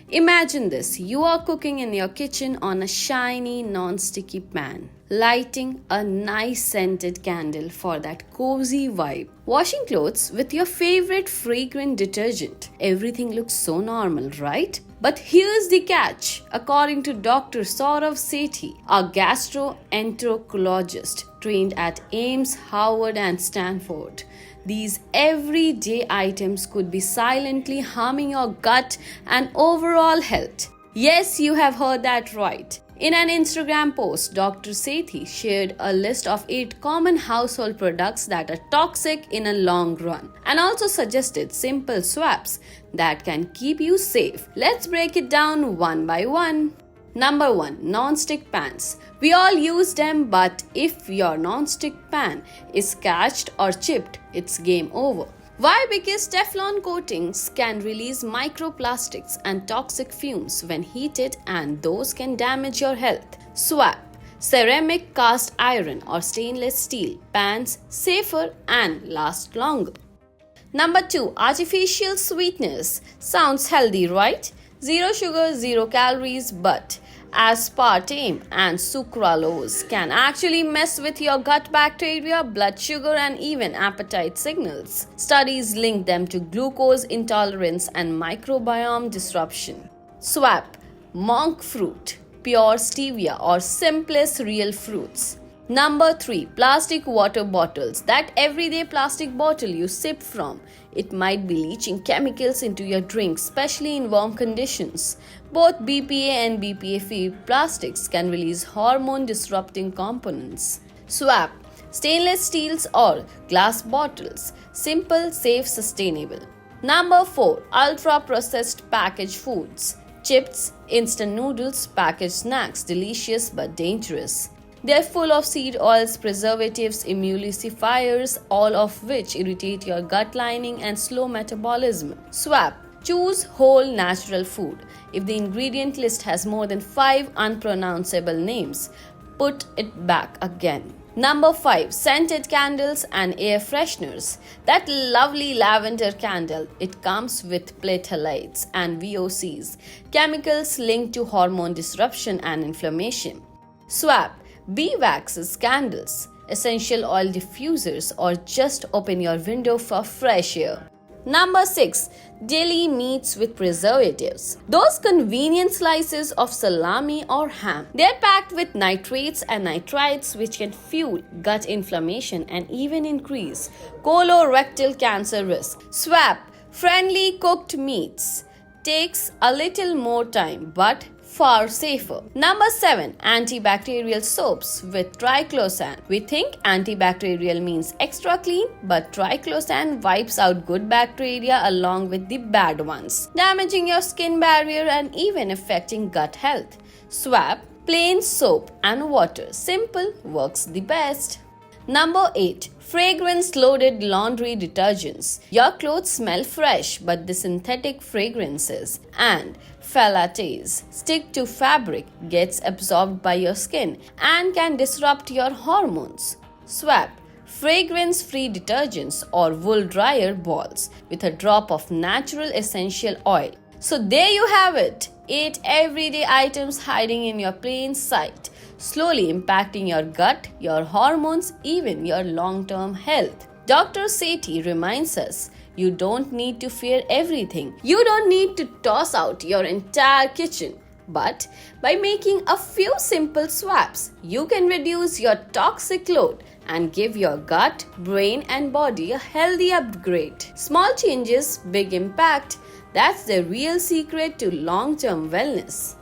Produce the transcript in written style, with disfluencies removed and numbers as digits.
Imagine this, you are cooking in your kitchen on a shiny non-sticky pan, lighting a nice scented candle for that cozy vibe. Washing clothes with your favorite fragrant detergent. Everything looks so normal, right? But here's the catch. According to Dr. Saurabh Sethi, a gastroenterologist trained at AIIMS, Harvard, and Stanford, these everyday items could be silently harming your gut and overall health. Yes, you have heard that right. In an Instagram post, Dr. Sethi shared a list of 8 common household products that are toxic in a long run and also suggested simple swaps that can keep you safe. Let's break it down one by one. Number 1. Non-stick pans. We all use them, but if your non-stick pan is scratched or chipped, it's game over. Why? Because Teflon coatings can release microplastics and toxic fumes when heated, and those can damage your health. Swap ceramic, cast iron, or stainless steel pans, safer and last longer. Number 2. Artificial sweeteners. Sounds healthy, right? Zero sugar, zero calories, but aspartame and sucralose can actually mess with your gut bacteria, blood sugar, and even appetite signals. Studies link them to glucose intolerance and microbiome disruption. Swap monk fruit, pure stevia, or simplest real fruits. Number 3. Plastic water bottles. That everyday plastic bottle you sip from. It might be leaching chemicals into your drink, especially in warm conditions. Both BPA and BPA-free plastics can release hormone-disrupting components. Swap stainless steels or glass bottles. Simple, safe, sustainable. Number 4. Ultra-processed packaged foods. Chips, instant noodles, packaged snacks. Delicious but dangerous. They are full of seed oils, preservatives, emulsifiers, all of which irritate your gut lining and slow metabolism. Swap. Choose whole natural food. If the ingredient list has more than 5 unpronounceable names, put it back again. Number 5. Scented candles and air fresheners. That lovely lavender candle, it comes with phthalates and VOCs, chemicals linked to hormone disruption and inflammation. Swap bee waxes candles, essential oil diffusers, or just open your window for fresh air. Number 6. Deli meats with preservatives. Those convenient slices of salami or ham. They are packed with nitrates and nitrites which can fuel gut inflammation and even increase colorectal cancer risk. Swap friendly cooked meats. Takes a little more time but far safer. Number 7. Antibacterial soaps with triclosan. We think antibacterial means extra clean, but triclosan wipes out good bacteria along with the bad ones, damaging your skin barrier and even affecting gut health. Swap plain soap and water. Simple, works the best. Number 8. Fragrance-loaded laundry detergents. Your clothes smell fresh, but the synthetic fragrances and phthalates stick to fabric, gets absorbed by your skin, and can disrupt your hormones. Swap fragrance-free detergents or wool dryer balls with a drop of natural essential oil. So there you have it. 8 everyday items hiding in your plain sight, slowly impacting your gut, your hormones, even your long-term health. Dr. Sethi reminds us, you don't need to fear everything. You don't need to toss out your entire kitchen. But by making a few simple swaps, you can reduce your toxic load and give your gut, brain, and body a healthy upgrade. Small changes, big impact. That's the real secret to long-term wellness.